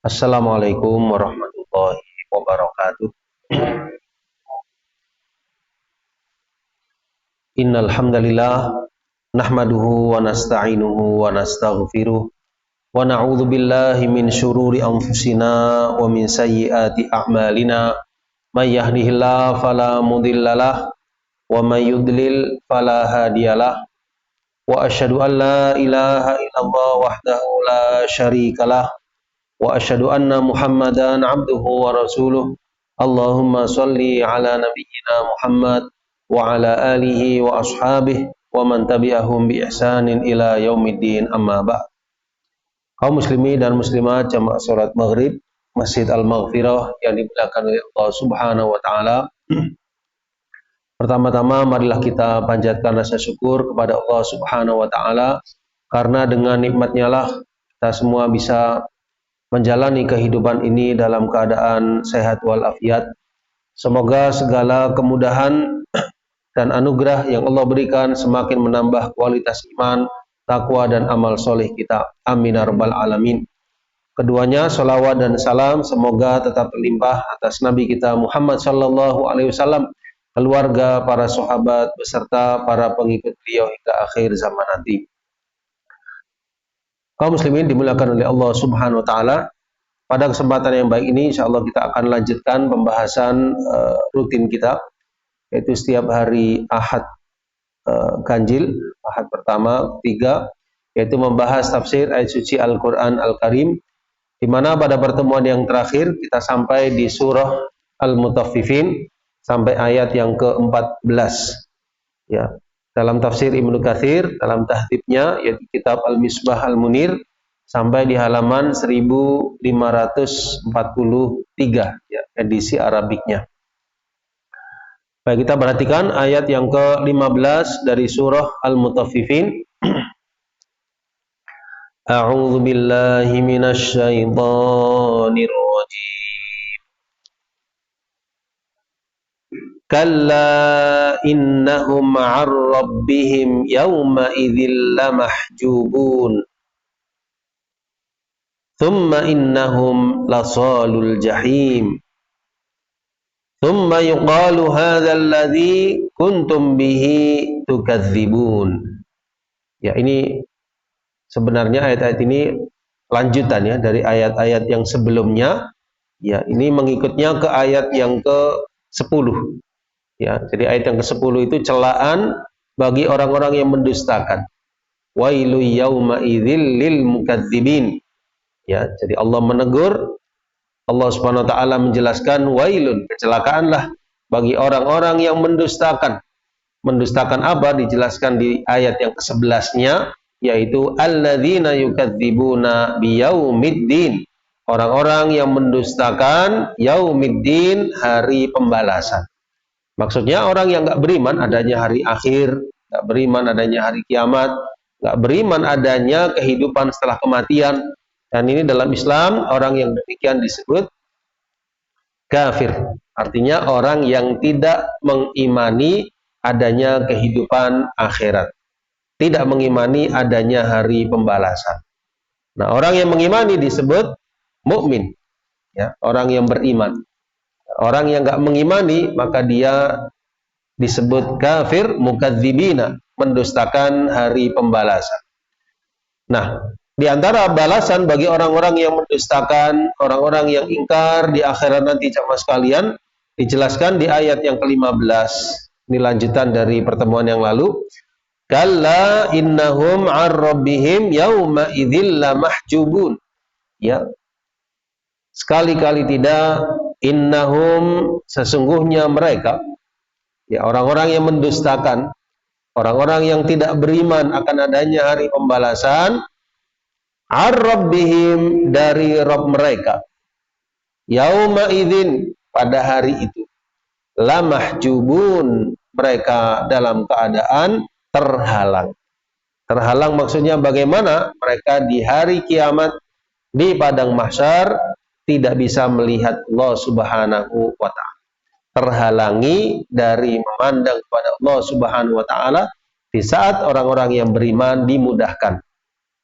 Assalamualaikum warahmatullahi wabarakatuh. Innal hamdalillah nahmaduhu wa nasta'inuhu wa nastaghfiruh wa na'udzu billahi min syururi anfusina wa min sayyiati a'malina. May yahdihillahu fala mudhillalah wa may yudlil fala hadiyalah. Wa asyhadu an la ilaha illallah wahdahu la syarikalah wa asyhadu anna Muhammadan abduhu wa rasuluh. Allahumma shalli ala nabiyyina Muhammad wa ala alihi wa ashabihi wa man tabi'ahum bi ihsanin ila yaumiddin, amma ba'd. Kaum muslimin dan muslimat jamaah salat maghrib Masjid Al-Maghfirah yang dimuliakan oleh Allah Subhanahu wa taala. Pertama-tama marilah kita panjatkan rasa syukur kepada Allah Subhanahu wa taala, karena dengan nikmatnya lah kita semua bisa menjalani kehidupan ini dalam keadaan sehat walafiat. Semoga segala kemudahan dan anugerah yang Allah berikan semakin menambah kualitas iman, takwa dan amal soleh kita. Amin ya rabbal alamin. Keduanya salawat dan salam semoga tetap terlimpah atas Nabi kita Muhammad sallallahu alaihi wasallam, keluarga, para sahabat beserta para pengikut beliau hingga akhir zaman nanti. Kaum muslimin dimuliakan oleh Allah Subhanahu wa taala. Pada kesempatan yang baik ini insyaallah kita akan lanjutkan pembahasan rutin kita, yaitu setiap hari Ahad ganjil, Ahad pertama, ketiga, yaitu membahas tafsir ayat suci Al-Qur'an Al-Karim, di mana pada pertemuan yang terakhir kita sampai di surah Al-Mutaffifin sampai ayat yang ke-14. Ya. Dalam tafsir Ibnu Katsir, dalam tahdhibnya yaitu kitab Al-Misbah Al-Munir, sampai di halaman 1543, ya, edisi Arabiknya. Baik, kita perhatikan ayat yang ke-15 dari surah Al-Mutaffifin. A'udzu billahi minasy syaithanir rajim. Kalla innahum 'an rabbihim yawma idzil lamahjubun. Thumma innahum lasalul jahim. Thumma yuqalu hadzal ladzi kuntum bihi tukadzibun. Ya, ini sebenarnya ayat-ayat ini lanjutan ya dari ayat-ayat yang sebelumnya. Ya, ini mengikutnya ke ayat yang ke-10. Ya, jadi ayat yang ke-10 itu celaan bagi orang-orang yang mendustakan. Wailu yauma idzil lil mukadzibin. Ya, jadi Allah menegur, Allah Subhanahu wa taala menjelaskan wailun, kecelakaanlah bagi orang-orang yang mendustakan. Mendustakan apa? Dijelaskan di ayat yang ke-11-nya, yaitu alladzina yukadzibuna biyaumiddin. Orang-orang yang mendustakan yaumiddin, hari pembalasan. Maksudnya orang yang enggak beriman adanya hari akhir, enggak beriman adanya hari kiamat, enggak beriman adanya kehidupan setelah kematian. Dan ini dalam Islam orang yang demikian disebut kafir. Artinya orang yang tidak mengimani adanya kehidupan akhirat, tidak mengimani adanya hari pembalasan. Nah, orang yang mengimani disebut mukmin, ya, orang yang beriman. Orang yang enggak mengimani maka dia disebut kafir mukadzibina, mendustakan hari pembalasan. Nah, di antara balasan bagi orang-orang yang mendustakan, orang-orang yang ingkar di akhirat nanti, jamaah sekalian, dijelaskan di ayat yang ke-15. Ini lanjutan dari pertemuan yang lalu. Kalla innahum 'an rabbihim yauma idzil lamahjubun. Ya. Sekali-kali tidak, innahum, sesungguhnya mereka, ya, orang-orang yang mendustakan, orang-orang yang tidak beriman akan adanya hari pembalasan, ar-rabbihim, dari Rabb mereka, yauma idzin, pada hari itu, lamahjubun, mereka dalam keadaan terhalang. Terhalang maksudnya bagaimana? Mereka di hari kiamat, di padang mahsyar, tidak bisa melihat Allah Subhanahu wa ta'ala. Terhalangi dari memandang kepada Allah Subhanahu wa ta'ala di saat orang-orang yang beriman dimudahkan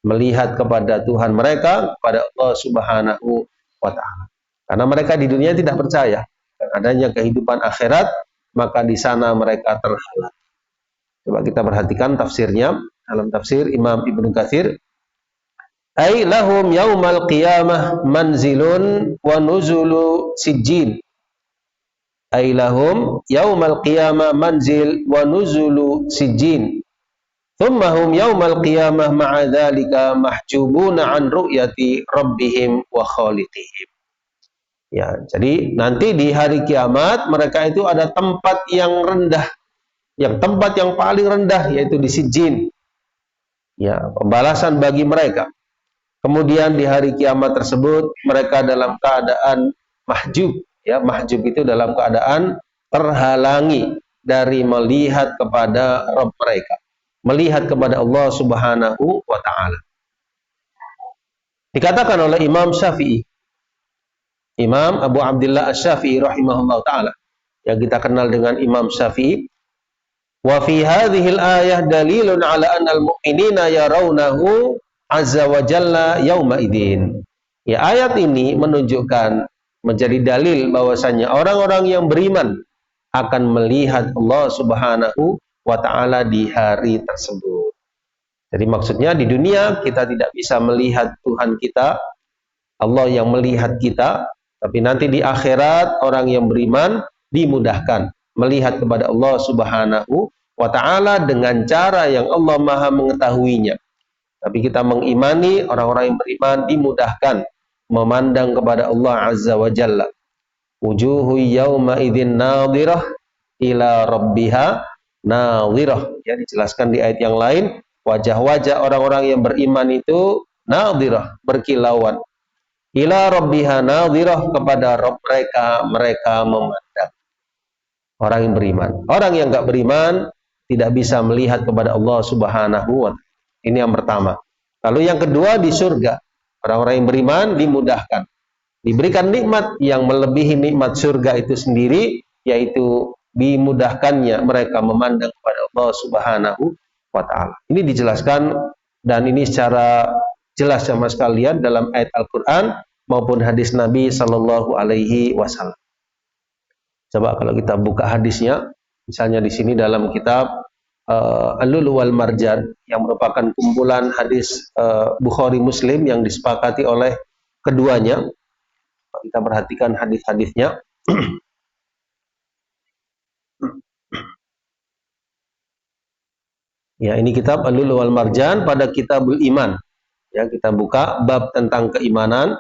melihat kepada Tuhan mereka, kepada Allah Subhanahu wa ta'ala. Karena mereka di dunia tidak percaya dan adanya kehidupan akhirat, maka di sana mereka terhalang. Coba kita perhatikan tafsirnya dalam tafsir Imam Ibnu Katsir. Ai lahum yaumal qiyamah manzilun wa nuzulu sijjin. Ai lahum yaumal qiyamah manzil wa nuzulu sijjin. Thumma hum yaumal qiyamah ma'a dzalika mahjubuna an ru'yati rabbihim wa khaliqihim. Ya, jadi nanti di hari kiamat mereka itu ada tempat yang rendah, yang tempat yang paling rendah yaitu di sijjin. Ya, pembalasan bagi mereka. Kemudian di hari kiamat tersebut mereka dalam keadaan mahjub, ya, mahjub itu dalam keadaan terhalangi dari melihat kepada Rabb mereka, melihat kepada Allah Subhanahu wa taala. Dikatakan oleh Imam Syafi'i, Imam Abu Abdullah Asy-Syafi'i rahimahullah taala, yang kita kenal dengan Imam Syafi'i, wa fi hadhil ayah dalilun ala anna al-mu'minina yarawnahu azza wa jalla yauma idin. Ya, ayat ini menunjukkan, menjadi dalil bahwasanya orang-orang yang beriman akan melihat Allah Subhanahu wa taala di hari tersebut. Jadi maksudnya di dunia kita tidak bisa melihat Tuhan kita, Allah yang melihat kita, tapi nanti di akhirat orang yang beriman dimudahkan melihat kepada Allah Subhanahu wa taala dengan cara yang Allah Maha mengetahuinya. Tapi kita mengimani orang-orang yang beriman dimudahkan memandang kepada Allah Azza wa Jalla. Wujuhu yawma idzin nadhirah ila rabbiha nadhirah. Ya, dijelaskan di ayat yang lain, wajah-wajah orang-orang yang beriman itu nadhirah, berkilauan. Ila rabbiha nadhirah, kepada Rabb mereka memandang. Orang yang beriman. Orang yang enggak beriman tidak bisa melihat kepada Allah Subhanahu wa taala. Ini yang pertama. Lalu yang kedua, di surga orang-orang yang beriman dimudahkan, diberikan nikmat yang melebihi nikmat surga itu sendiri, yaitu dimudahkannya mereka memandang kepada Allah Subhanahu wa taala. Ini dijelaskan dan ini secara jelas sama sekalian dalam ayat Al-Qur'an maupun hadis Nabi sallallahu alaihi wasallam. Coba kalau kita buka hadisnya, misalnya di sini dalam kitab Al-Lu'lu' wal Marjan, yang merupakan kumpulan hadis Bukhari Muslim yang disepakati oleh keduanya. Kita perhatikan hadis-hadisnya. Ya, ini kitab Al-Lu'lu' wal Marjan pada Kitabul Iman. Ya, kita buka bab tentang keimanan.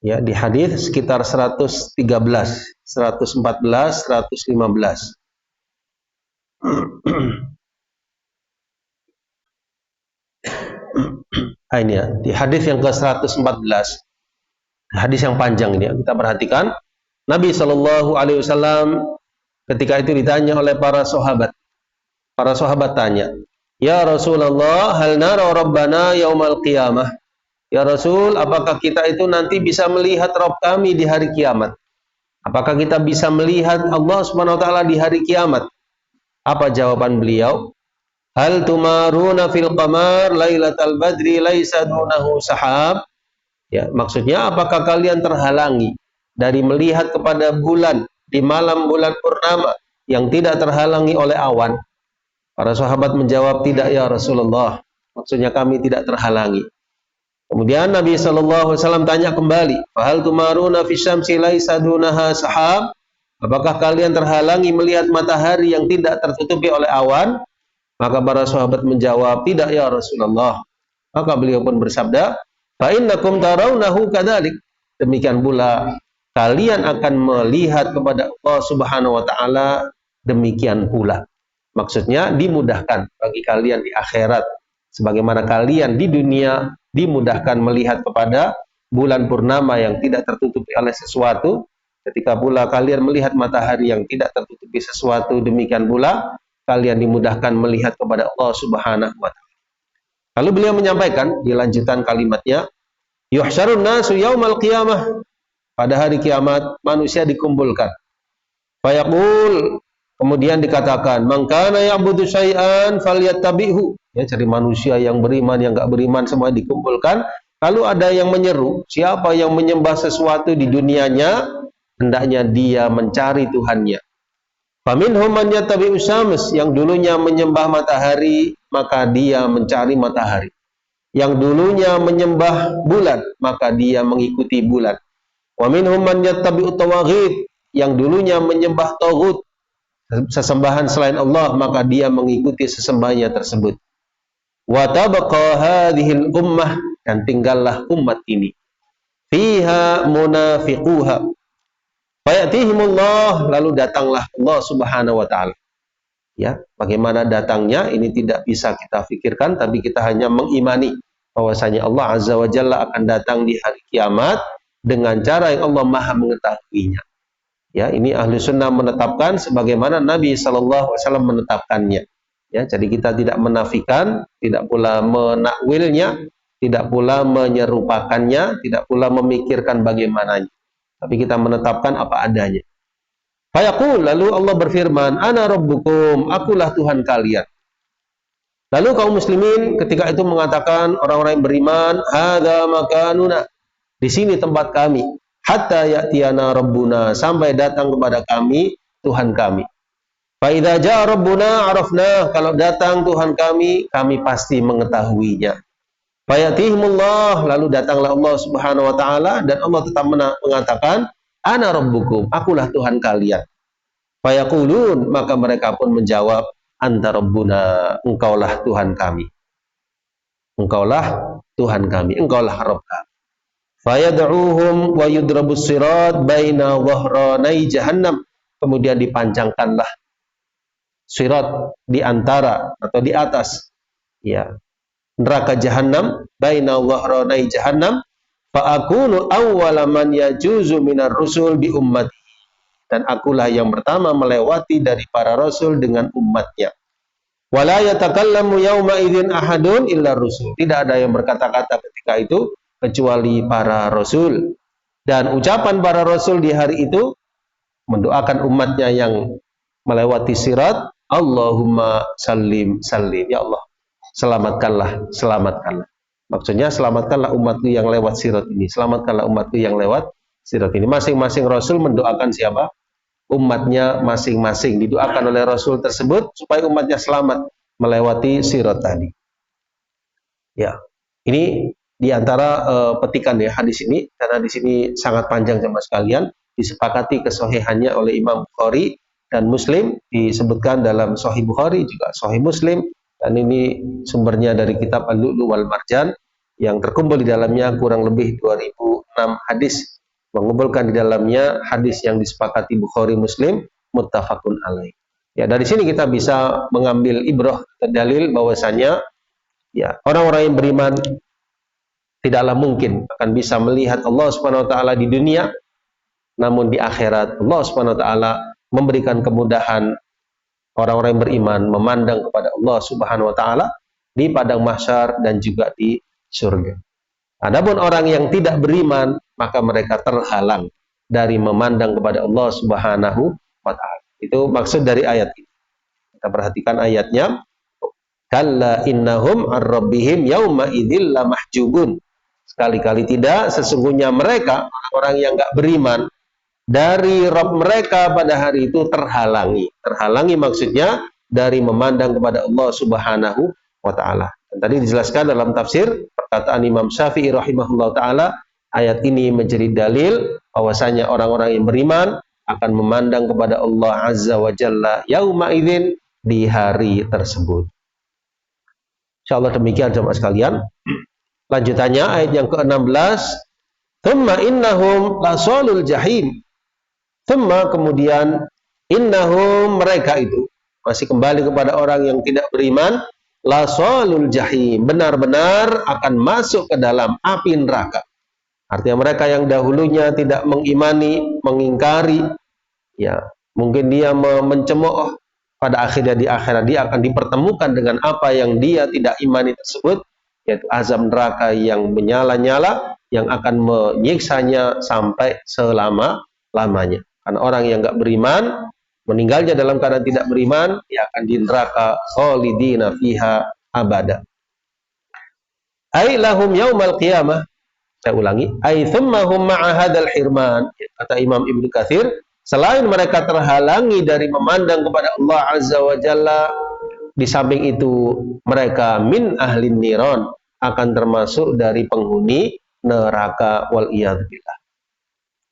Ya, di hadis sekitar 113, 114, 115. Ini ya, di hadis yang ke-114, hadis yang panjang ini ya, kita perhatikan. Nabi Shallallahu Alaihi Wasallam ketika itu ditanya oleh para sahabat tanya, ya Rasulullah, hal nara Rabbana yaumal qiyamah? Ya Rasul, apakah kita itu nanti bisa melihat Rabb kami di hari kiamat? Apakah kita bisa melihat Allah Subhanahu wa taala di hari kiamat? Apa jawaban beliau? Hal tumaruna fil qamar lailatal badri laisa dunahu sahab. Ya, maksudnya apakah kalian terhalangi dari melihat kepada bulan di malam bulan purnama yang tidak terhalangi oleh awan? Para sahabat menjawab, tidak ya Rasulullah. Maksudnya kami tidak terhalangi. Kemudian Nabi sallallahu alaihi wasallam tanya kembali, hal tumaruna fis syamsi laisa dunaha sahab. Apakah kalian terhalangi melihat matahari yang tidak tertutupi oleh awan? Maka para sahabat menjawab, tidak ya Rasulullah. Maka beliau pun bersabda, fa innakum tarawnahu kadzalik. Demikian pula kalian akan melihat kepada Allah Subhanahu wa taala demikian pula. Maksudnya dimudahkan bagi kalian di akhirat sebagaimana kalian di dunia dimudahkan melihat kepada bulan purnama yang tidak tertutupi oleh sesuatu. Ketika pula kalian melihat matahari yang tidak tertutupi sesuatu, demikian pula kalian dimudahkan melihat kepada Allah Subhanahu wa taala. Lalu beliau menyampaikan di lanjutan kalimatnya, yuhsyarun nasu yaumal qiyamah. Pada hari kiamat manusia dikumpulkan. Fayaqul, kemudian dikatakan, man kana ya'budu syai'an falyattabi'hu. Ya, jadi manusia yang beriman, yang enggak beriman semua dikumpulkan. Lalu ada yang menyeru, siapa yang menyembah sesuatu di dunianya, hendaknya dia mencari Tuhannya. Faminhum man yattabi'u syams, yang dulunya menyembah matahari, maka dia mencari matahari. Yang dulunya menyembah bulan, maka dia mengikuti bulan. Wa minhum man yattabi'u tawaghit, yang dulunya menyembah taghut, sesembahan selain Allah, maka dia mengikuti sesembahannya tersebut. Wa tabqa hadhil ummah, dan tinggallah umat ini. Fiha munafiquha. Fayatihimullah, lalu datanglah Allah Subhanahu wa taala. Ya, bagaimana datangnya ini tidak bisa kita pikirkan, tapi kita hanya mengimani bahwasanya Allah Azza wa Jalla akan datang di hari kiamat dengan cara yang Allah Maha mengetahuinya. Ya, ini ahli sunnah menetapkan sebagaimana Nabi sallallahu alaihi wasallam menetapkannya. Ya, jadi kita tidak menafikan, tidak pula menakwilnya, tidak pula menyerupakannya, tidak pula memikirkan bagaimananya. Tapi kita menetapkan apa adanya. Fayaqul, lalu Allah berfirman, ana rabbukum, akulah Tuhan kalian. Lalu kaum muslimin ketika itu mengatakan, orang-orang yang beriman, hadza makanuna, di sini tempat kami, hatta ya'tiyana rabbuna, sampai datang kepada kami Tuhan kami. Fa idza jaa rabbuna arafna, kalau datang Tuhan kami pasti mengetahuinya. Fayatihimullah, lalu datanglah Allah Subhanahu wa taala, dan Allah tetap mengatakan, ana rabbukum, akulah Tuhan kalian. Fayaqulun, maka mereka pun menjawab, anta rabbuna, engkaulah Tuhan kami. Engkaulah Tuhan kami, engkaulah Rabb kami. Fayad'uhum wa yudrabus sirat baina dhahranai jahannam, kemudian dipanjangkanlah sirat di antara atau di atas, ya, neraka jahanam, baina dhahranai jahannam, fa akunu awwala man yajuzu minar rusul bi ummati, dan akulah yang pertama melewati dari para rasul dengan umatnya. Wala yatakallamu yauma idzin ahadun illa rusul, tidak ada yang berkata-kata ketika itu kecuali para rasul, dan ucapan para rasul di hari itu mendoakan umatnya yang melewati sirat, Allahumma sallim sallim, ya Allah selamatkanlah, selamatkanlah. Maksudnya selamatkanlah umatku yang lewat sirat ini, selamatkanlah umatku yang lewat sirat ini. Masing-masing Rasul mendoakan siapa? Umatnya masing-masing. Didoakan oleh Rasul tersebut supaya umatnya selamat melewati sirat tadi. Ya, ini diantara petikan ya hadis ini, karena di sini sangat panjang sama sekalian, disepakati kesohihannya oleh Imam Bukhari dan Muslim, disebutkan dalam Sahih Bukhari juga Sahih Muslim. Dan ini sumbernya dari kitab Al-Lu'lu' wal Marjan yang terkumpul di dalamnya kurang lebih 2006 hadis, mengumpulkan di dalamnya hadis yang disepakati Bukhari Muslim muttafaqun alaih. Ya, dari sini kita bisa mengambil ibrah atau dalil bahwasanya ya, orang-orang yang beriman tidaklah mungkin akan bisa melihat Allah Subhanahu wa taala di dunia, namun di akhirat Allah Subhanahu wa taala memberikan kemudahan orang-orang yang beriman memandang kepada Allah Subhanahu wa taala di padang mahsyar dan juga di surga. Adapun orang yang tidak beriman, maka mereka terhalang dari memandang kepada Allah Subhanahu wa taala. Itu maksud dari ayat ini. Kita perhatikan ayatnya. Kalla innahum ar-rabbihim yauma idzil lamahjubun. Sekali-kali tidak, sesungguhnya mereka orang-orang yang enggak beriman dari Rabb mereka pada hari itu terhalangi. Terhalangi maksudnya dari memandang kepada Allah Subhanahu wa taala. Dan tadi dijelaskan dalam tafsir perkataan Imam Syafi'i rahimahullah taala, ayat ini menjadi dalil bahwasanya orang-orang yang beriman akan memandang kepada Allah Azza wa Jalla yauma idzin, di hari tersebut. Insyaallah demikian jemaah sekalian. Lanjutannya ayat yang ke-16, "Tsumma innahum lasalul jahim." Tsumma, kemudian, innahum, mereka itu, masih kembali kepada orang yang tidak beriman, lasalul jahim, benar-benar akan masuk ke dalam api neraka. Artinya mereka yang dahulunya tidak mengimani, mengingkari, ya, mungkin dia mencemooh, pada akhirnya di akhirat dia akan dipertemukan dengan apa yang dia tidak imani tersebut, yaitu azab neraka yang menyala-nyala, yang akan menyiksanya sampai selama-lamanya. Karena orang yang enggak beriman, meninggalnya dalam keadaan tidak beriman, dia akan di neraka khalidina fiha abada. Ai lahum yaumal qiyamah. Saya ulangi, ai thumma hum ma'a hadzal hirman. Kata Imam Ibnu Katsir, selain mereka terhalangi dari memandang kepada Allah Azza wa Jalla, di samping itu mereka min ahlin niron, akan termasuk dari penghuni neraka, wal iyadzubillah.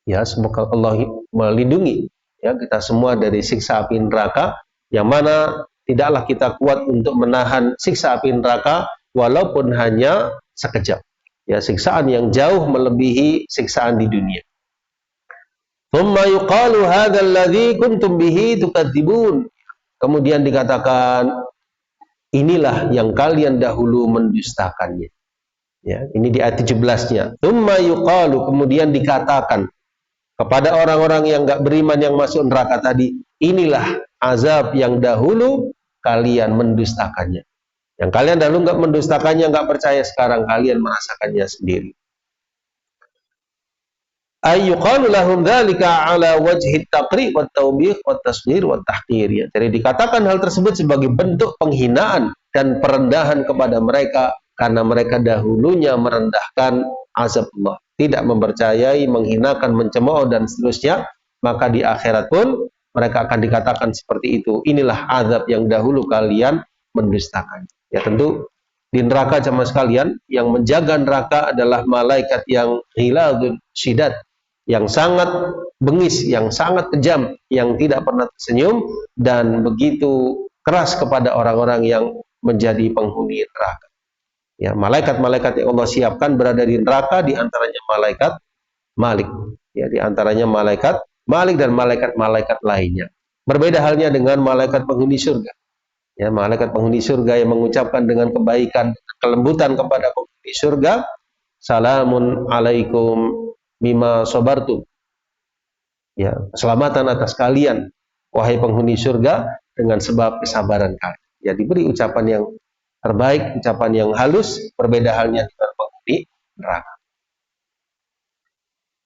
Ya, semoga Allah melindungi ya kita semua dari siksa api neraka, yang mana tidaklah kita kuat untuk menahan siksa api neraka walaupun hanya sekejap. Ya, siksaan yang jauh melebihi siksaan di dunia. Tsumma yuqalu hadzal ladzi kuntum bihi tukadzibun. Kemudian dikatakan, inilah yang kalian dahulu mendustakannya. Ya, ini di ayat 17-nya. Tsumma yuqalu, kemudian dikatakan kepada orang-orang yang enggak beriman yang masuk neraka tadi, inilah azab yang dahulu kalian mendustakannya. Yang kalian dahulu enggak mendustakannya, enggak percaya, sekarang kalian merasakannya sendiri. Ayyuqalu lahum dzalika ala wajhi taqri' wat tawbih wat tasghir wat tahqir. Ya. Jadi dikatakan hal tersebut sebagai bentuk penghinaan dan perendahan kepada mereka karena mereka dahulunya merendahkan azab Allah, tidak mempercayai, menghinakan, mencemooh dan seterusnya, maka di akhirat pun mereka akan dikatakan seperti itu. Inilah azab yang dahulu kalian mendustakan. Ya, tentu di neraka jemaah sekalian, yang menjaga neraka adalah malaikat yang ghiladun syidad, yang sangat bengis, yang sangat kejam, yang tidak pernah tersenyum dan begitu keras kepada orang-orang yang menjadi penghuni neraka. Ya, malaikat-malaikat yang Allah siapkan berada di neraka, di antaranya malaikat Malik. Ya, di antaranya malaikat Malik dan malaikat-malaikat lainnya. Berbeda halnya dengan malaikat penghuni surga. Ya, malaikat penghuni surga yang mengucapkan dengan kebaikan, kelembutan kepada penghuni surga, salamun alaikum bima sabartum. Ya, keselamatan atas kalian wahai penghuni surga dengan sebab kesabaran kalian. Ya, diberi ucapan yang terbaik, ucapan yang halus, berbeda halnya dengan penghuni neraka.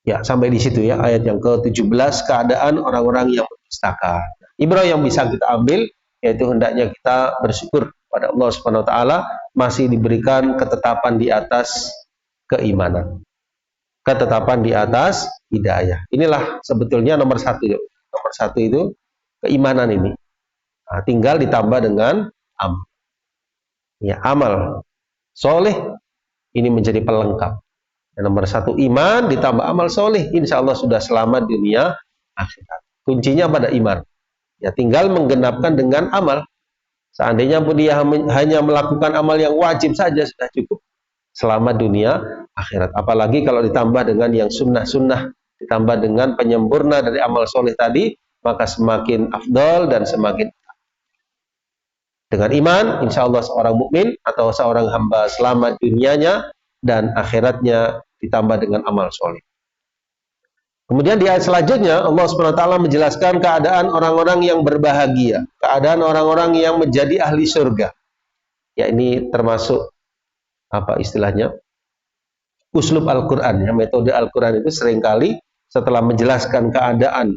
Ya, sampai di situ ya ayat yang ke-17, keadaan orang-orang yang mendustakan. Ibrah yang bisa kita ambil yaitu hendaknya kita bersyukur pada Allah Subhanahu wa taala masih diberikan ketetapan di atas keimanan. Ketetapan di atas hidayah. Inilah sebetulnya nomor satu. Nomor satu itu keimanan ini. Nah, tinggal ditambah dengan amal. Ya, amal soleh ini menjadi pelengkap. Yang nomor satu iman ditambah amal soleh, insya Allah sudah selamat dunia akhirat. Kuncinya pada iman. Ya, tinggal menggenapkan dengan amal. Seandainya pun dia hanya melakukan amal yang wajib saja sudah cukup. Selamat dunia akhirat. Apalagi kalau ditambah dengan yang sunnah-sunnah, ditambah dengan penyempurna dari amal soleh tadi, maka semakin afdal dan semakin. Dengan iman, insya Allah seorang mukmin atau seorang hamba selamat dunianya dan akhiratnya ditambah dengan amal soleh. Kemudian di ayat selanjutnya Allah SWT menjelaskan keadaan orang-orang yang berbahagia, keadaan orang-orang yang menjadi ahli surga. Ya, ini termasuk apa istilahnya? Uslub Al-Quran. Ya, metode Al-Quran itu seringkali setelah menjelaskan keadaan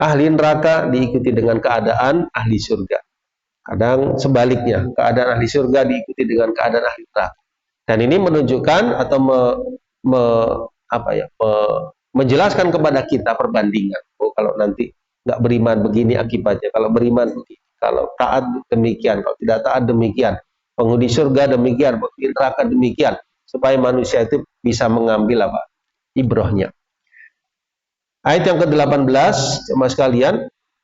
ahli neraka diikuti dengan keadaan ahli surga. Kadang sebaliknya, keadaan ahli surga diikuti dengan keadaan ahli neraka. Dan ini menunjukkan atau menjelaskan kepada kita perbandingan. Oh, kalau nanti nggak beriman begini akibatnya, kalau beriman begini, kalau taat demikian, kalau tidak taat demikian, penghuni surga demikian, penghuni neraka demikian, supaya manusia itu bisa mengambil apa? Ibrahnya. Ayat yang ke-18, jemaah sekalian,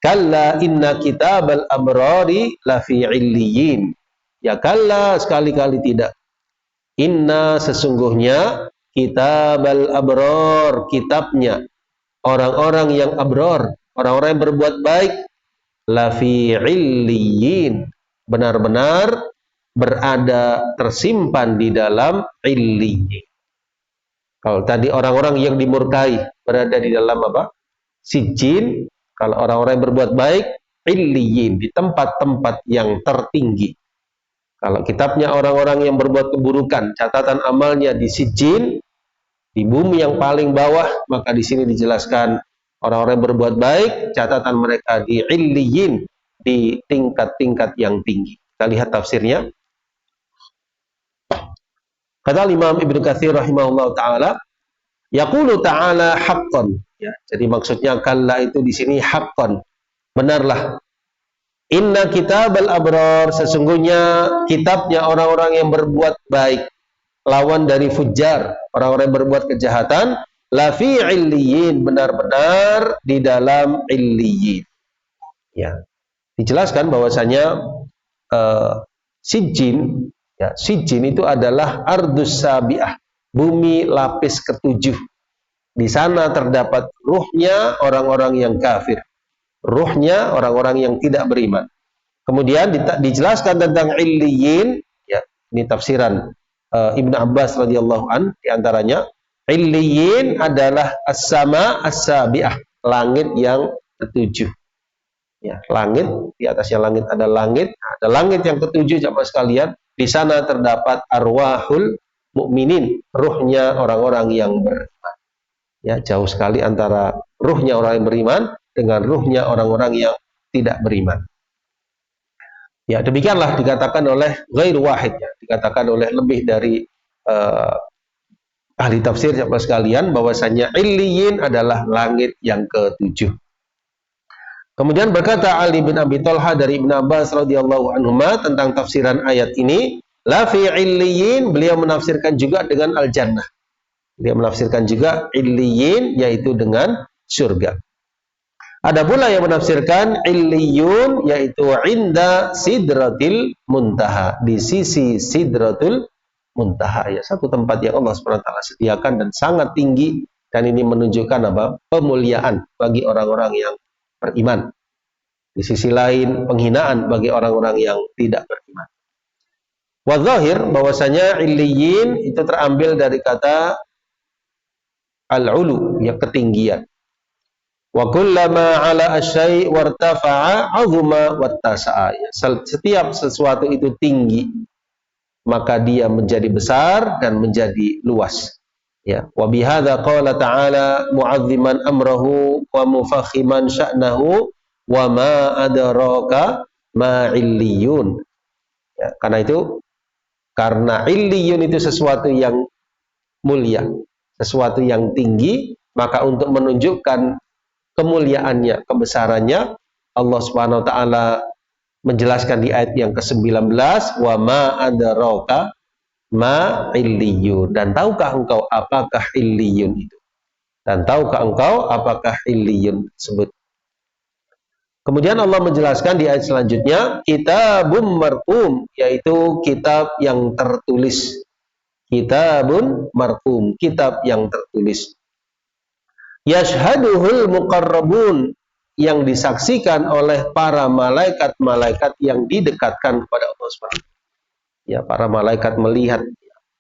kalla inna kitabal abrari lafi illiyin. Ya kalla, sekali-kali tidak. Inna, sesungguhnya kitabal abror, kitabnya orang-orang yang abror, orang-orang yang berbuat baik, lafi illiyin, benar-benar berada tersimpan di dalam illiyin. Kalau tadi orang-orang yang dimurkai berada di dalam apa? Sijin. Kalau orang-orang yang berbuat baik, illiyin, di tempat-tempat yang tertinggi. Kalau kitabnya orang-orang yang berbuat keburukan, catatan amalnya di sijin, di bumi yang paling bawah, maka di sini dijelaskan orang-orang yang berbuat baik, catatan mereka di illiyin, di tingkat-tingkat yang tinggi. Kita lihat tafsirnya. Kata Imam Ibnu Katsir rahimahullah taala, yaqulu ta'ala haqqan. Ya, jadi maksudnya kalla itu di sini haqqan. Benarlah. Inna kitabal abrar, sesungguhnya kitabnya orang-orang yang berbuat baik, lawan dari fujar, orang-orang yang berbuat kejahatan, la fi illiyin, benar-benar di dalam illiyin. Ya. Dijelaskan bahwasanya sijin, ya, sijin itu adalah ardus sabiah, bumi lapis ketujuh. Di sana terdapat ruhnya orang-orang yang kafir, ruhnya orang-orang yang tidak beriman. Kemudian dijelaskan tentang illiyin, ya, ini tafsiran Ibnu Abbas radhiyallahu an, di antaranya illiyin adalah as-sama as-sabiah, langit yang ketujuh. Ya, langit, di atasnya langit ada langit yang ketujuh jamaah sekalian. Di sana terdapat arwahul mukminin, ruhnya orang-orang yang beriman. Ya, jauh sekali antara ruhnya orang yang beriman dengan ruhnya orang-orang yang tidak beriman. Ya, demikianlah dikatakan oleh ghairu wahid, ya, dikatakan oleh lebih dari ahli tafsir jamaah sekalian bahwasanya illiyin adalah langit yang ketujuh. Kemudian berkata Ali bin Abi Thalhah dari Ibnu Abbas radhiyallahu anhuma tentang tafsiran ayat ini, la fi illiyin, beliau menafsirkan juga dengan al-jannah. Dia menafsirkan juga illiyin yaitu dengan surga. Ada pula yang menafsirkan illiyun yaitu inda sidratil muntaha, di sisi sidratul muntaha, ya, satu tempat yang Allah SWT sediakan dan sangat tinggi, dan ini menunjukkan apa? Pemuliaan bagi orang-orang yang beriman. Di sisi lain penghinaan bagi orang-orang yang tidak beriman. Wa zahir, bahwasanya illiyin itu terambil dari kata al-ulu, ya, ketinggian. Wa kullama ala asy-syai' wartafa'a 'azuma wattasa'a. Setiap sesuatu itu tinggi, maka dia menjadi besar dan menjadi luas. Ya, wa bihadza qala ta'ala mu'azziman amrahu wa mufakhiman sya'nahu wa ma adraka ma illiyun. Ya, karena illiyun itu sesuatu yang mulia, sesuatu yang tinggi, maka untuk menunjukkan kemuliaannya, kebesarannya, Allah Subhanahu wa taala menjelaskan di ayat yang ke-19, wa ma adraka ma illiyun, dan tahukah engkau apakah illiyun itu? Dan tahukah engkau apakah illiyun tersebut? Kemudian Allah menjelaskan di ayat selanjutnya, kitabun marqum, yaitu kitab yang tertulis. Kitabun marqum, kitab yang tertulis. Yashhaduhul muqarrabun, yang disaksikan oleh para malaikat-malaikat yang didekatkan kepada Allah SWT. Ya, para malaikat melihat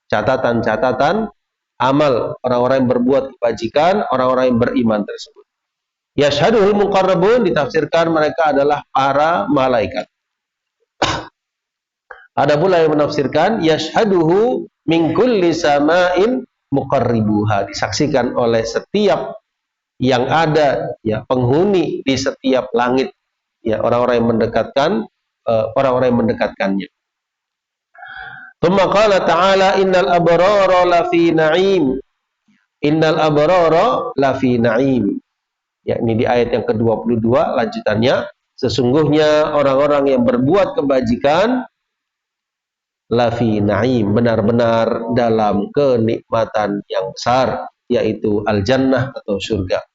catatan-catatan amal orang-orang yang berbuat kebajikan, orang-orang yang beriman tersebut. Yashhaduhul muqarrabun ditafsirkan mereka adalah para malaikat. Ada pula yang menafsirkan yashhaduhu min kulli sama'in muqarribuha, disaksikan oleh setiap yang ada, ya, penghuni di setiap langit, ya, orang-orang yang mendekatkan, orang-orang yang mendekatkannya. Tsumma qala ta'ala innal abrara lafi na'im. Innal abrara lafi na'im. Ya, ini di ayat yang ke-22 lanjutannya, sesungguhnya orang-orang yang berbuat kebajikan lafi na'im, benar-benar dalam kenikmatan yang besar, yaitu al-jannah atau surga.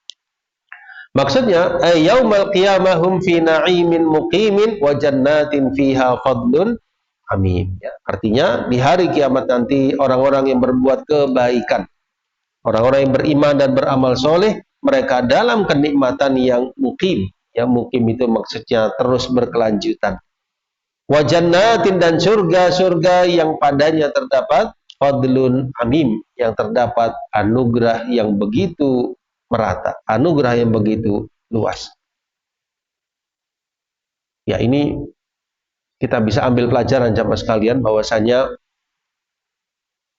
Maksudnya yaumal qiyamah hum fi na'imin muqimin wa jannatin fiha fadlun hamim. Ya, artinya di hari kiamat nanti orang-orang yang berbuat kebaikan, orang-orang yang beriman dan beramal soleh, mereka dalam kenikmatan yang mukim. Ya, mukim itu maksudnya terus berkelanjutan. Wa jannatin, dan surga-surga yang padanya terdapat fadlun hamim, yang terdapat anugerah yang begitu merata, anugerah yang begitu luas. Ya, ini kita bisa ambil pelajaran jamaah sekalian bahwasanya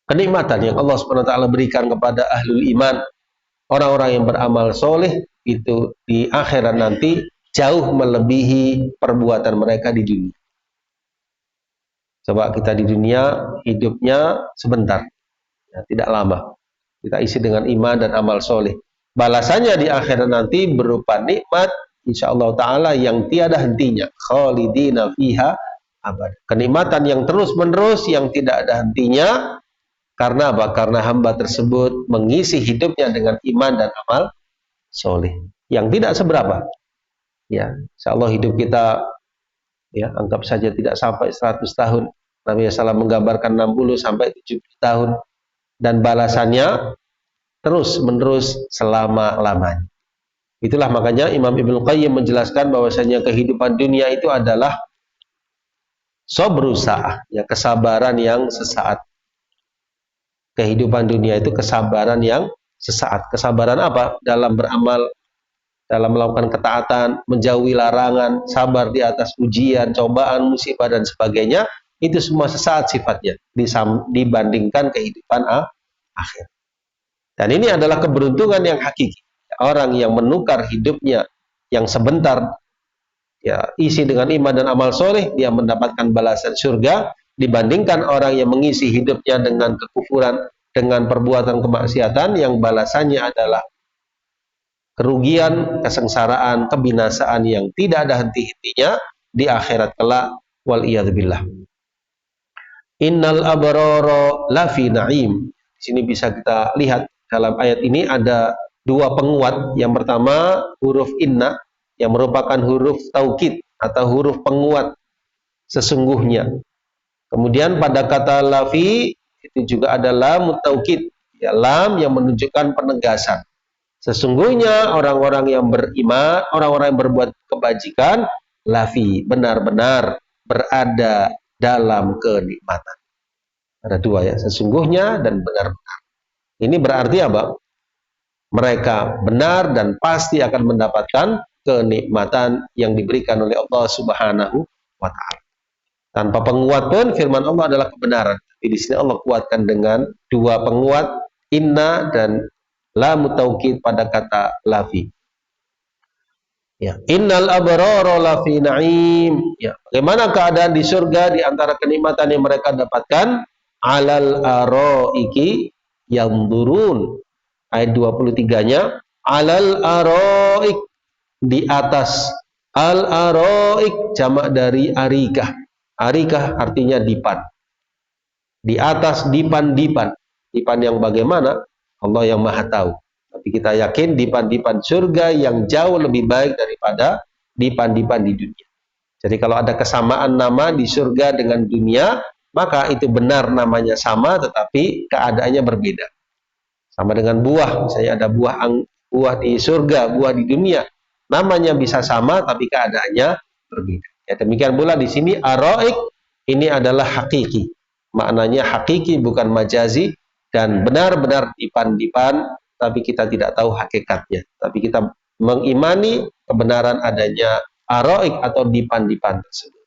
kenikmatan yang Allah SWT berikan kepada ahlul iman, orang-orang yang beramal soleh, itu di akhirat nanti jauh melebihi perbuatan mereka di dunia. Coba kita di dunia hidupnya sebentar, Ya, tidak lama. Kita isi dengan iman dan amal soleh. Balasannya di akhirat nanti berupa nikmat, insyaallah ta'ala yang tiada hentinya. Khalidina fiha abad. Kenikmatan yang terus menerus, yang tidak ada hentinya. Karena apa? Karena hamba tersebut mengisi hidupnya dengan iman dan amal soleh. Yang tidak seberapa. Ya, insyaallah hidup kita, ya, anggap saja tidak sampai 100 tahun. Nabi SAW menggambarkan 60 sampai 70 tahun. Dan balasannya terus menerus selama-lamanya. Itulah makanya Imam Ibnu Qayyim menjelaskan bahwasanya kehidupan dunia itu adalah sabru sa'ah, ya, kesabaran yang sesaat. Kehidupan dunia itu kesabaran yang sesaat. Kesabaran apa? Dalam beramal, dalam melakukan ketaatan, menjauhi larangan, sabar di atas ujian, cobaan, musibah dan sebagainya. Itu semua sesaat sifatnya dibandingkan kehidupan akhir. Dan ini adalah keberuntungan yang hakiki. Orang yang menukar hidupnya yang sebentar, ya, isi dengan iman dan amal soleh, dia mendapatkan balasan surga, dibandingkan orang yang mengisi hidupnya dengan kekufuran, dengan perbuatan kemaksiatan, yang balasannya adalah kerugian, kesengsaraan, kebinasaan yang tidak ada henti-hentinya di akhirat kelak. Waliyadzubillah. Innal abrara lafi na'im. Di sini bisa kita lihat dalam ayat ini ada dua penguat. Yang pertama huruf inna yang merupakan huruf taukid atau huruf penguat sesungguhnya. Kemudian pada kata lafi itu juga ada lam taukid, ya, lam yang menunjukkan penegasan. Sesungguhnya orang-orang yang beriman, orang-orang yang berbuat kebajikan, lafi, benar-benar berada dalam kenikmatan. Ada dua, ya, sesungguhnya dan benar-benar. Ini berarti apa? Mereka benar dan pasti akan mendapatkan kenikmatan yang diberikan oleh Allah Subhanahu wa ta'ala. Tanpa penguat pun firman Allah adalah kebenaran. Tapi di sini Allah kuatkan dengan dua penguat, inna dan lam taukid pada kata lafi. Ya, innal abrara lafi na'im. Ya, bagaimana keadaan di surga di antara kenikmatan yang mereka dapatkan? Alal araiki yanzurun. Ayat 23-nya, alal araik, di atas. Al araik jamak dari arikah. Arikah artinya dipan. Di atas dipan-dipan. Dipan yang bagaimana? Allah yang Maha tahu. Tapi kita yakin dipan-dipan surga yang jauh lebih baik daripada dipan-dipan di dunia. Jadi kalau ada kesamaan nama di surga dengan dunia, maka itu benar namanya sama, tetapi keadaannya berbeda. Sama dengan buah, misalnya ada buah di surga, buah di dunia, namanya bisa sama, tapi keadaannya berbeda. Ya, demikian pula di sini araik ini adalah hakiki, maknanya hakiki bukan majazi, dan benar-benar dipan-dipan, tapi kita tidak tahu hakikatnya. Tapi kita mengimani kebenaran adanya araik atau dipan-dipan tersebut.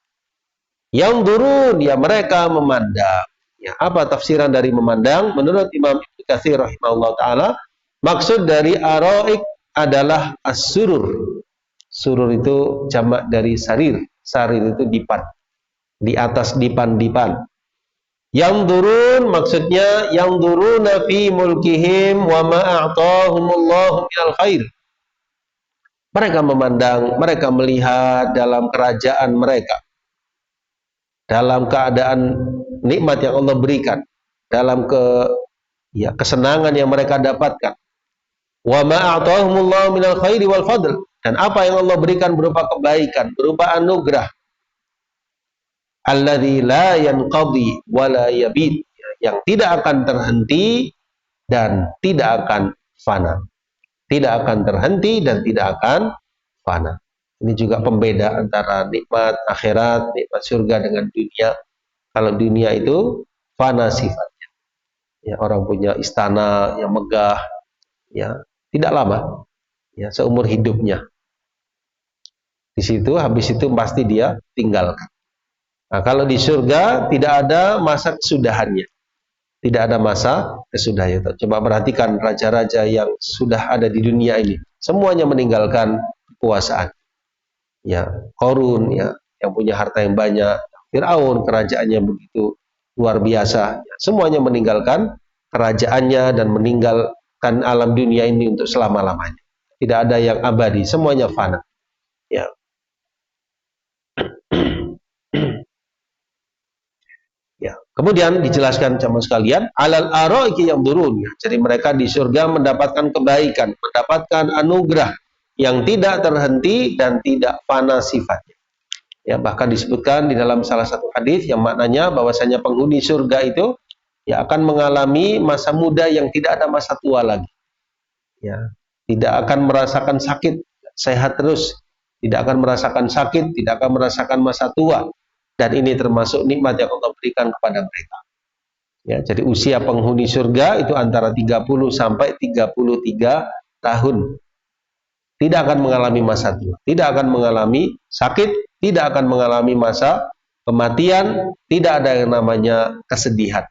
Yang durun, ya, mereka memandang. Ya, apa tafsiran dari memandang? Menurut Imam Ibnu Katsir rahimahullah ta'ala, maksud dari araik adalah as-surur. Surur itu jamak dari sarir. Sarir itu dipan. Di atas dipan-dipan. Yang durun maksudnya yang duruna fi mulkihim wa ma a'tahumullahu minal khair. Mereka memandang, mereka melihat dalam kerajaan mereka, dalam keadaan nikmat yang Allah berikan, dalam kesenangan yang mereka dapatkan. Wa ma a'tahumullahu minal khairi wal fadl, dan apa yang Allah berikan berupa kebaikan, berupa anugerah. Alladzi la yanqadi wa la yabid, yang tidak akan terhenti dan tidak akan fana. Tidak akan terhenti dan tidak akan fana. Ini juga pembeda antara nikmat akhirat, nikmat surga dengan dunia. Kalau dunia itu fana sifatnya. Ya, orang punya istana yang megah, ya, tidak lama. Ya, seumur hidupnya. Di situ habis itu pasti dia tinggalkan. Nah, kalau di surga tidak ada masa kesudahannya. Tidak ada masa kesudahannya. Coba perhatikan raja-raja yang sudah ada di dunia ini. Semuanya meninggalkan kekuasaan. Ya, Qarun, ya, yang punya harta yang banyak. Firaun, kerajaannya begitu luar biasa. Ya, semuanya meninggalkan kerajaannya dan meninggalkan alam dunia ini untuk selama-lamanya. Tidak ada yang abadi, semuanya fana. Ya. Ya. Kemudian dijelaskan sama sekalian, alal araiki yang turun. Jadi mereka di surga mendapatkan kebaikan, mendapatkan anugerah yang tidak terhenti dan tidak fana sifatnya. Ya, bahkan disebutkan di dalam salah satu hadis yang maknanya bahwasanya penghuni surga itu ya akan mengalami masa muda yang tidak ada masa tua lagi. Ya, tidak akan merasakan sakit, sehat terus, tidak akan merasakan sakit, tidak akan merasakan masa tua. Dan ini termasuk nikmat yang Allah berikan kepada mereka. Ya, jadi usia penghuni surga itu antara 30 sampai 33 tahun. Tidak akan mengalami masa tua, tidak akan mengalami sakit, tidak akan mengalami masa kematian, tidak ada yang namanya kesedihan,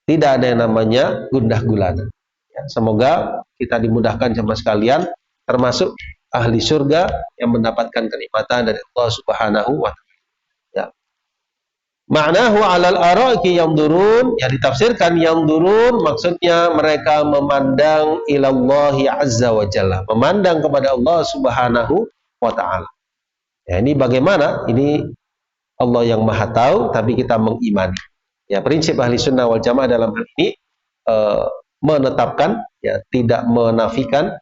tidak ada yang namanya gundah gulana. Ya, semoga kita dimudahkan sama sekalian, termasuk ahli surga yang mendapatkan kenikmatan dari Allah Subhanahu wa Ta'ala. Ya. Ma'nahu alal araiki yang durun, yang ditafsirkan yang durun maksudnya mereka memandang ilallahi azza wa jalla, memandang kepada Allah Subhanahu wa Ta'ala. Ya, ini bagaimana? Ini Allah yang maha tahu, tapi kita mengimani. Ya, prinsip ahli sunnah wal jamaah dalam hal ini menetapkan, ya, tidak menafikan,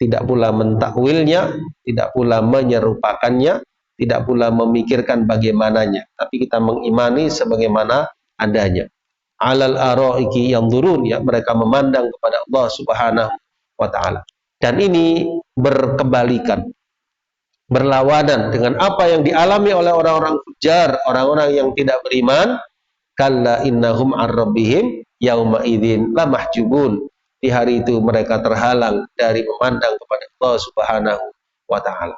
tidak pula mentakwilnya, tidak pula menyerupakannya, tidak pula memikirkan bagaimananya, tapi kita mengimani sebagaimana adanya. Alal araiki yang turun, ya, mereka memandang kepada Allah Subhanahu wa Ta'ala. Dan ini berkebalikan, berlawanan dengan apa yang dialami oleh orang-orang fujar, orang-orang yang tidak beriman. Kalla innahum ar-rabbihim yauma idzin lamahjubun. Di hari itu mereka terhalang dari memandang kepada Allah Subhanahu wa Ta'ala.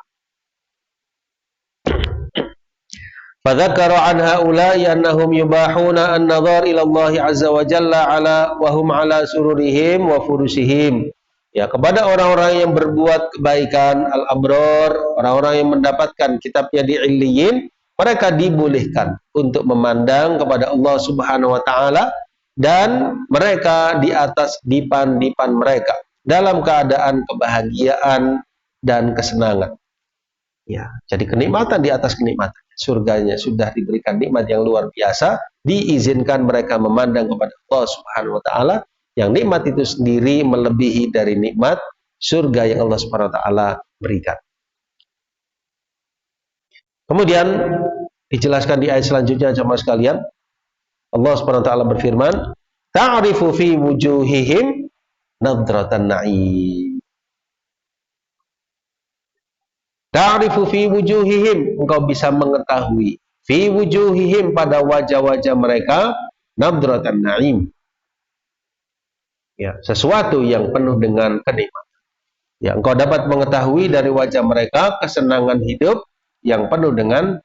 Fadzakara an haula'i annahum yubahuna an-nadhar ila Allah azza wa jalla ala wa hum ala sururihim wa furusihim. Ya, kepada orang-orang yang berbuat kebaikan, al-abrar, orang-orang yang mendapatkan kitabnya di Illiyin, mereka dibolehkan untuk memandang kepada Allah Subhanahu wa Ta'ala dan mereka di atas dipan-dipan mereka dalam keadaan kebahagiaan dan kesenangan. Ya, jadi kenikmatan di atas kenikmatan. Surganya sudah diberikan nikmat yang luar biasa, diizinkan mereka memandang kepada Allah Subhanahu wa Ta'ala, yang nikmat itu sendiri melebihi dari nikmat surga yang Allah Subhanahu wa Ta'ala berikan. Kemudian dijelaskan di ayat selanjutnya jemaah sekalian, Allah Subhanahu wa Ta'ala berfirman, ta'rifu fi wujuhihim nadratan na'im. Ta'rifu fi wujuhihim, engkau bisa mengetahui fi wujuhihim, pada wajah-wajah mereka, nadratan na'im. Ya, sesuatu yang penuh dengan kenikmatan. Ya, engkau dapat mengetahui dari wajah mereka kesenangan hidup yang penuh dengan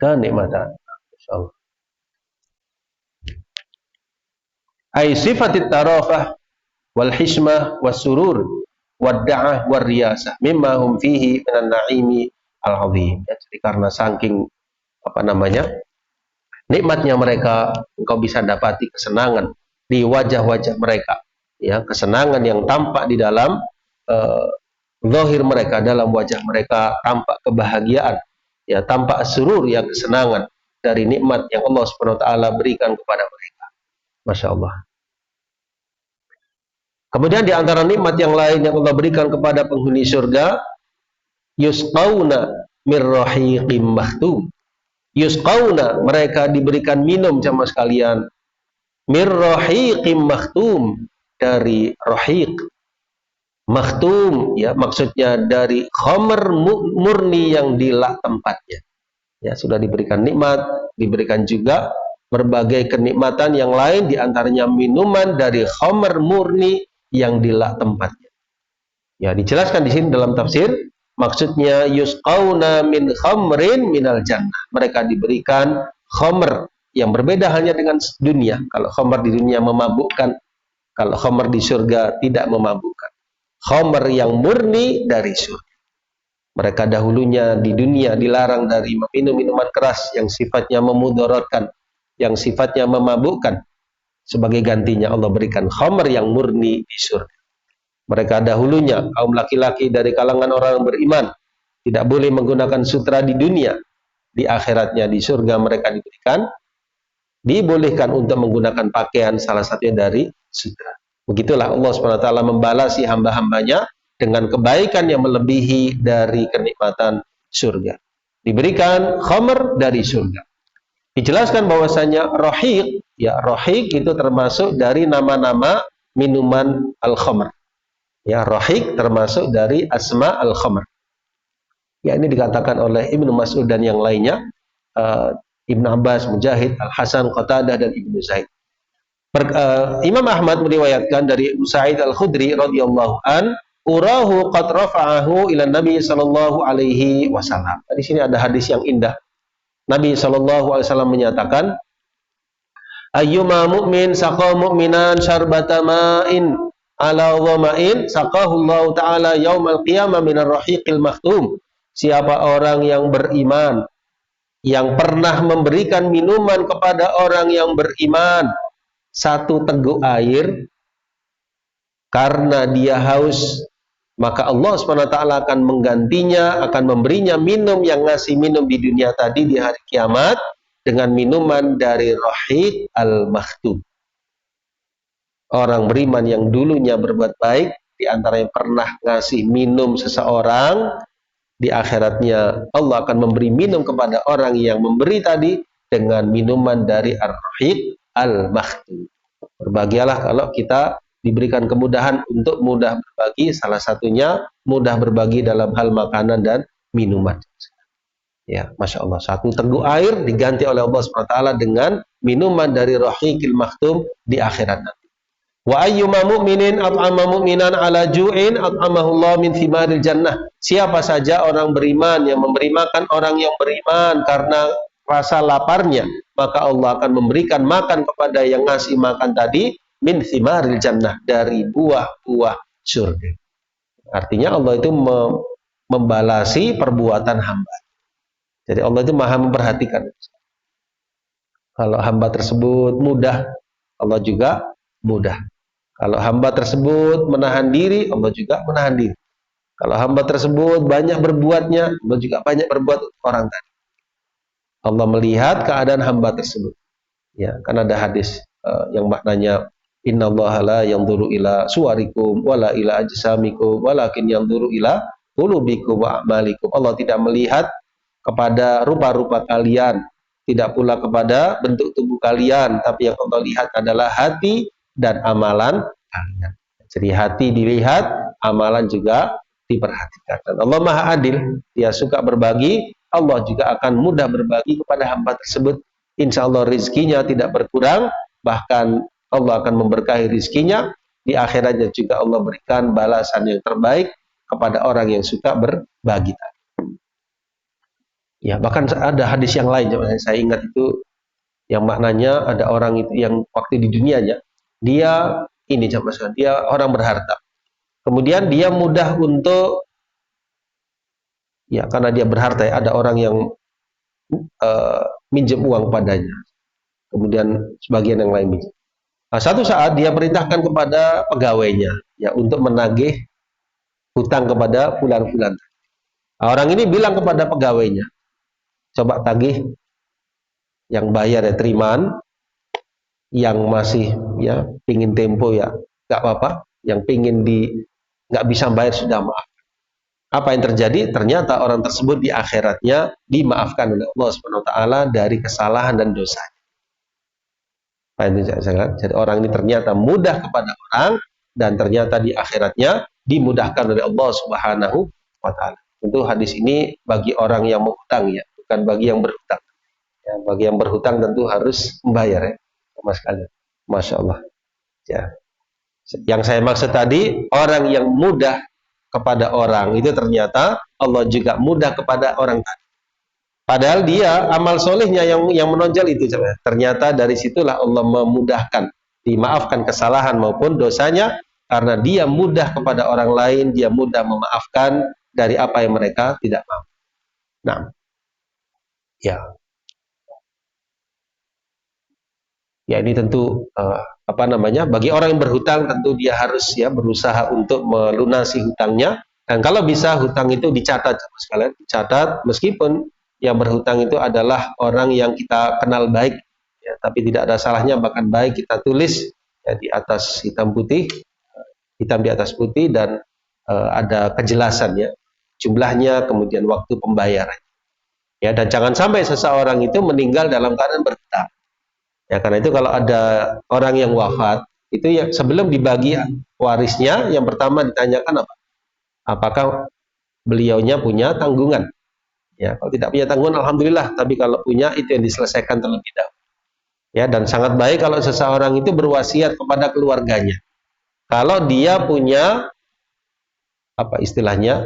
kenikmatan. Insyaallah. Ai sifatit tarafah wal hishmah was surur wad-da'ah war riyasah mimma hum fihi minan na'imi al-'azim. Ya, jadi karena saking nikmatnya mereka, engkau bisa dapati kesenangan di wajah-wajah mereka, ya, kesenangan yang tampak di dalam zahir mereka, dalam wajah mereka tampak kebahagiaan, ya, tampak surur, ya, kesenangan dari nikmat yang Allah Subhanahu wa Ta'ala berikan kepada mereka. Masya Allah. Kemudian di antara nikmat yang lain yang Allah berikan kepada penghuni surga, yusqauna mir rahiqim mahtum. Yusqauna, mereka diberikan minum sama sekalian, mir rahiqim mahtum, dari rahiq. Mahtum, ya, maksudnya dari khamr murni yang dilak tempatnya. Ya, sudah diberikan nikmat, diberikan juga berbagai kenikmatan yang lain, di antaranya minuman dari khamr murni yang dilak tempatnya. Ya, dijelaskan di sini dalam tafsir, maksudnya yusqauna min khamrin minal jannah. Mereka diberikan khamr yang berbeda hanya dengan dunia. Kalau khamr di dunia memabukkan, kalau khamr di surga tidak memabukkan. Khamr yang murni dari surga. Mereka dahulunya di dunia dilarang dari meminum minuman keras yang sifatnya memudaratkan, yang sifatnya memabukkan, sebagai gantinya Allah berikan khamr yang murni di surga. Mereka dahulunya kaum laki-laki dari kalangan orang yang beriman tidak boleh menggunakan sutra di dunia. Di akhiratnya di surga mereka dibolehkan untuk menggunakan pakaian salah satunya dari sutra. Begitulah Allah SWT membalasi hamba-hambanya dengan kebaikan yang melebihi dari kenikmatan surga. Diberikan khamr dari surga. Dijelaskan bahwasanya rohiq, ya rohiq itu termasuk dari nama-nama minuman al-khamr. Ya rohiq termasuk dari asma al-khamr. Ya ini dikatakan oleh Ibnu Mas'ud dan yang lainnya, Ibnu Abbas, Mujahid, Al-Hasan, Qatadah dan Ibnu Zaid. Imam Ahmad meriwayatkan dari Abu Sa'id Al-Khudri radhiyallahu an, urahu qad rafa'ahu ila Nabi sallallahu alaihi wasallam. Di sini ada hadis yang indah. Nabi sallallahu alaihi wasallam menyatakan, ayyuma mu'min saqa mu'minan syarbata ma'in ala dhama'in saqahu Allah taala yaumal qiyamah minar rahiqil makhtum. Siapa orang yang beriman yang pernah memberikan minuman kepada orang yang beriman satu teguk air karena dia haus, maka Allah SWT akan menggantinya, akan memberinya minum yang ngasih minum di dunia tadi di hari kiamat dengan minuman dari Rahiq al-Makhtub. Orang beriman yang dulunya berbuat baik, di antara yang pernah ngasih minum seseorang, di akhiratnya Allah akan memberi minum kepada orang yang memberi tadi dengan minuman dari Ar-Rahiq al-Makhtub. Berbahagialah kalau kita diberikan kemudahan untuk mudah berbagi, salah satunya mudah berbagi dalam hal makanan dan minuman. Ya, Masya Allah, satu teguk air diganti oleh Allah SWT dengan minuman dari Rahiqil Maktum di akhirat nanti. Wa ayyuma mu'minin at'ama mu'minan ala ju'in at'amahullah min thimaril jannah. Siapa saja orang beriman yang memberi makan orang yang beriman karena rasa laparnya, maka Allah akan memberikan makan kepada yang ngasih makan tadi min thimaril jannah, dari buah-buah surga. Artinya Allah itu membalasi perbuatan hamba. Jadi Allah itu maha memperhatikan. Kalau hamba tersebut mudah, Allah juga mudah. Kalau hamba tersebut menahan diri, Allah juga menahan diri. Kalau hamba tersebut banyak berbuatnya, Allah juga banyak berbuat orang tadi. Allah melihat keadaan hamba tersebut. Ya, kan ada hadis yang maknanya innallaha la yanzuru ila suwarikum wala ila ajsamikum walakin yanzuru ila qulubikum wa a'malikum. Allah tidak melihat kepada rupa-rupa kalian, tidak pula kepada bentuk tubuh kalian, tapi yang Allah lihat adalah hati dan amalan kalian. Jadi hati dilihat, amalan juga diperhatikan. Dan Allah Maha Adil, Dia suka berbagi, Allah juga akan mudah berbagi kepada hamba tersebut. Insya Allah rizkinya tidak berkurang, bahkan Allah akan memberkahi rizkinya. Di akhiratnya juga Allah berikan balasan yang terbaik kepada orang yang suka berbagi. Ya, bahkan ada hadis yang lain, saya ingat itu, yang maknanya ada orang itu yang waktu di dunianya, dia ini dia orang berharta. Kemudian dia mudah untuk, ya karena dia berharta, ya, ada orang yang minjem uang padanya. Kemudian sebagian yang lain minjem. Nah, satu saat dia perintahkan kepada pegawainya, ya, untuk menagih hutang kepada fulan-fulan. Nah, orang ini bilang kepada pegawainya, coba tagih, yang bayar ya terimaan, yang masih ya pingin tempo ya nggak apa-apa, yang pingin nggak bisa bayar sudah maaf. Apa yang terjadi? Ternyata orang tersebut di akhiratnya dimaafkan oleh Allah SWT dari kesalahan dan dosa. Jadi orang ini ternyata mudah kepada orang, dan ternyata di akhiratnya dimudahkan oleh Allah Subhanahu wa Ta'ala. Tentu hadis ini bagi orang yang menghutang, ya, bukan bagi yang berhutang. Ya, bagi yang berhutang tentu harus membayar, ya, Mas kalian. Masya Allah. Ya. Yang saya maksud tadi, orang yang mudah kepada orang itu ternyata Allah juga mudah kepada orang tadi. Padahal dia amal solehnya yang menonjol itu. Ternyata dari situlah Allah memudahkan, dimaafkan kesalahan maupun dosanya, karena dia mudah kepada orang lain, dia mudah memaafkan dari apa yang mereka tidak mau. Nah, ya. Ya ini tentu bagi orang yang berhutang tentu dia harus ya berusaha untuk melunasi hutangnya, dan kalau bisa hutang itu dicatat sekalian, dicatat meskipun yang berhutang itu adalah orang yang kita kenal baik ya, tapi tidak ada salahnya bahkan baik kita tulis ya di atas hitam putih, hitam di atas putih, dan ada kejelasan ya jumlahnya, kemudian waktu pembayaran ya, dan jangan sampai seseorang itu meninggal dalam keadaan berhutang. Ya, karena itu kalau ada orang yang wafat, itu yang sebelum dibagi warisnya, yang pertama ditanyakan apa? Apakah beliaunya punya tanggungan? Ya, kalau tidak punya tanggungan, alhamdulillah. Tapi kalau punya, itu yang diselesaikan terlebih dahulu. Ya, dan sangat baik kalau seseorang itu berwasiat kepada keluarganya. Kalau dia punya apa istilahnya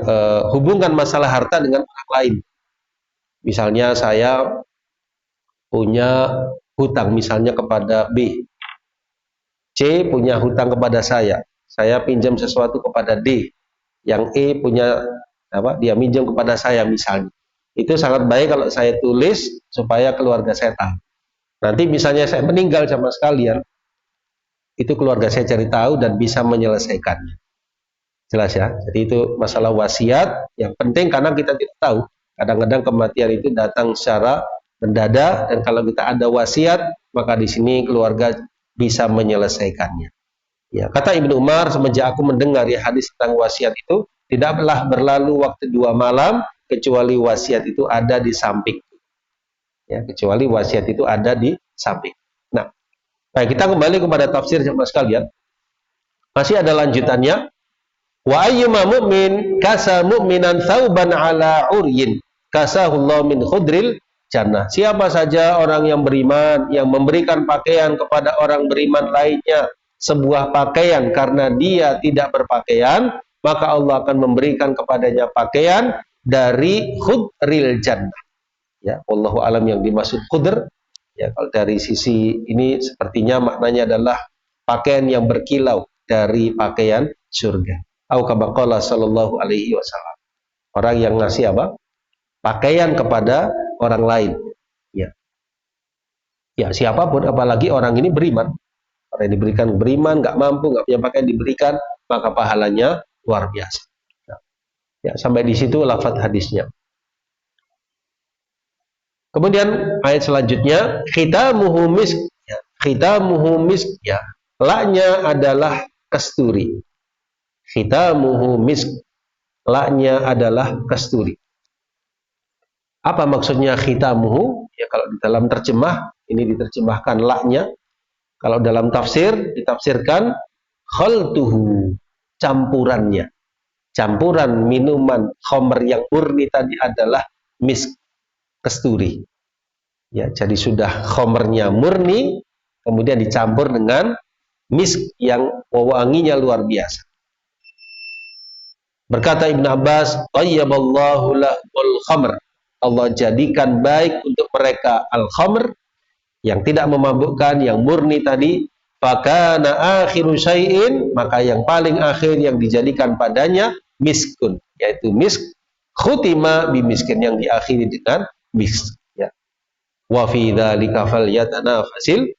hubungan masalah harta dengan orang lain. Misalnya saya punya hutang misalnya kepada B. C punya hutang kepada saya pinjam sesuatu kepada D, yang E punya dia minjam kepada saya misalnya. Itu sangat baik kalau saya tulis supaya keluarga saya tahu. Nanti misalnya saya meninggal sama sekalian, itu keluarga saya cari tahu dan bisa menyelesaikannya. Jelas ya? Jadi itu masalah wasiat yang penting karena kita tidak tahu. Kadang-kadang kematian itu datang secara mendadak, dan kalau kita ada wasiat, maka di sini keluarga bisa menyelesaikannya. Ya, kata Ibnu Umar, semenjak aku mendengar ya hadis tentang wasiat itu, tidaklah berlalu waktu 2 malam kecuali wasiat itu ada di samping. Ya, kecuali wasiat itu ada di samping. Nah, baik, kita kembali kepada tafsir jemaah sekalian. Masih ada lanjutannya. Wa ayyuma mu'min kasa mu'minan thauban ala uryin kasahullahu min khudril jannah. Siapa saja orang yang beriman yang memberikan pakaian kepada orang beriman lainnya, sebuah pakaian karena dia tidak berpakaian, maka Allah akan memberikan kepadanya pakaian dari khudril jannah. Ya, wallahu alam yang dimaksud khudr. Ya, kalau dari sisi ini sepertinya maknanya adalah pakaian yang berkilau dari pakaian surga. Au kama qala sallallahu alaihi wasallam. Orang yang ngasih apa? Pakaian kepada orang lain. Ya. Ya, siapapun, apalagi orang ini beriman. Orang yang diberikan beriman, nggak mampu, nggak punya pakaian diberikan, maka pahalanya luar biasa. Ya, sampai di situ lafaz hadisnya. Kemudian ayat selanjutnya, khitamuhu misk. Ya, khitamuhu misk. Ya, laknya adalah kasturi. Khitamuhu misk. Laknya adalah kasturi. Apa maksudnya khitamuhu? Ya, kalau di dalam terjemah ini diterjemahkan laknya. Kalau dalam tafsir ditafsirkan khaltuhu, campurannya. Campuran minuman khamr yang murni tadi adalah misk, kasturi. Ya, jadi sudah khamrnya murni, kemudian dicampur dengan misk yang wanginya luar biasa. Berkata Ibn Abbas, "Tayyaballahu lahul khamr." Allah jadikan baik untuk mereka al-khamr yang tidak memabukkan, yang murni tadi. Fakana akhiru syai'in, maka yang paling akhir yang dijadikan padanya miskun, yaitu misk. Khutima bimiskin, yang diakhiri dengan misk. Ya. Wa fi dzalika falyatanafasil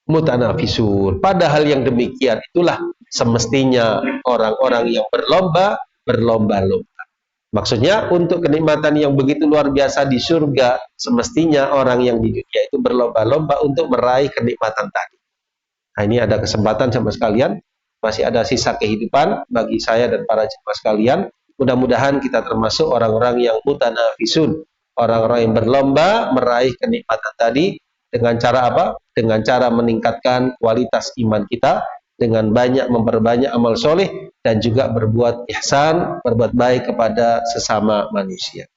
mutanafisun. Padahal yang demikian itulah semestinya orang-orang yang berlomba-lomba. Maksudnya untuk kenikmatan yang begitu luar biasa di surga, semestinya orang yang di dunia itu berlomba-lomba untuk meraih kenikmatan tadi. Nah, ini ada kesempatan sama sekalian, masih ada sisa kehidupan bagi saya dan para jemaah sekalian. Mudah-mudahan kita termasuk orang-orang yang mutanafisun, orang-orang yang berlomba meraih kenikmatan tadi. Dengan cara apa? Dengan cara meningkatkan kualitas iman kita, dengan banyak memperbanyak amal soleh, dan juga berbuat ihsan, berbuat baik kepada sesama manusia.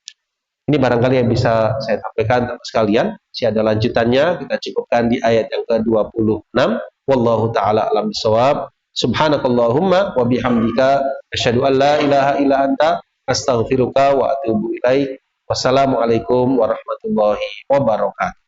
Ini barangkali yang bisa saya sampaikan teman sekalian. Masih ada lanjutannya, kita cukupkan di ayat yang ke-26. Wallahu ta'ala alam bisawab. Subhanakallahumma wa bihamdika asyhadu an la ilaha illa anta astaghfiruka wa atubu ilaik. Wassalamualaikum warahmatullahi wabarakatuh.